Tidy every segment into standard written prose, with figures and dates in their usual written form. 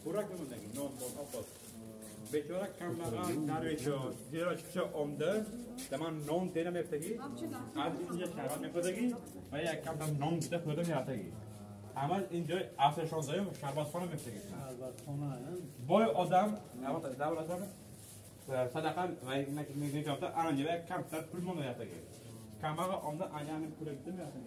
Burak memundagi non bol opos. Bechora kambag'al darvecho zero chiqisha omda taman non tenamayaptiki. Az inja sharbat meqodagi va yakamdan non juda xo'da meratagi. Amal inja asr shonzayim sharbatxona meqodagi. Sharbatxona. Boy odam davlatlar sadaqa va meqdorda anjava kamplar pul mo'mayaptiki. Kambag'al omda ayani pul etmayapti.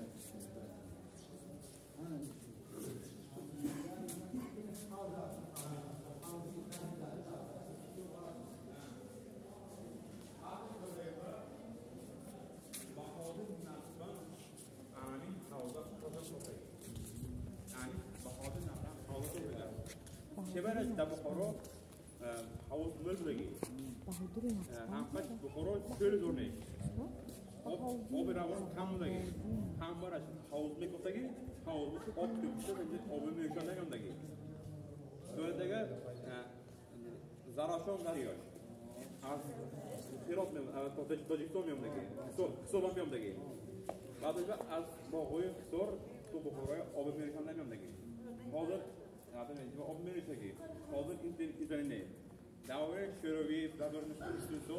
شبارش در بخارا حواس مل بگی. همت بخارا شل دونه. آب روان کم بگی. هم بارش حواس میکردگی. حواس آب توپیشه بگی. آب میشان نگم بگی. دوره دیگه زراشان دریاش. از ایران میم. از تاجیکستان میم بگی. کسوبان میم بگی. بعدش از باغوی کسور تو بخارای آب میشان نگم بگی. حاضر آب میریزگی. حاضر این izlenine. Davre şörovi dadormuş üstünso.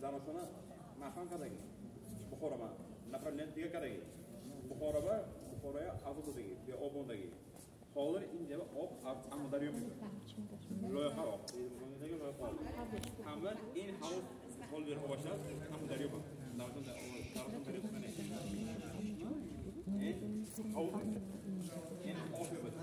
Zarafana makan kadagi. Bukhorama. Napravlen diye kadagi. Bukhoraya azı dagi. Ve obondagi. Hazır ince ob amudarıyor mu? Loya hava. Hemen in house hol bir havaşlar amudarıyor mu? Davran da zarafan veriyor mu?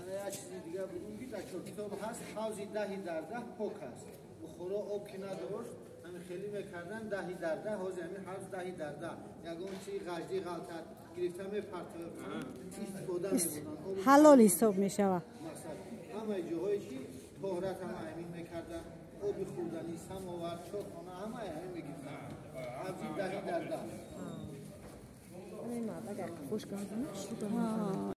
انا چیزی دیگه بگم که در کتاب هست حوضی دهی در ده پاک هست بخورا آب که نداشت همین خیلی میکردن دهی در ده حوض همین حوض دهی در ده یکون چی غجدی غلطت گرفتم پرتاب استفاده میبودن حلال حساب میشوه مثلا همه جاهایی که طهارت هم همین میکردن آبی خوردنی سماور چاخانه همه همین میگیردن حوضی دهی در ده این مادر خوش کنم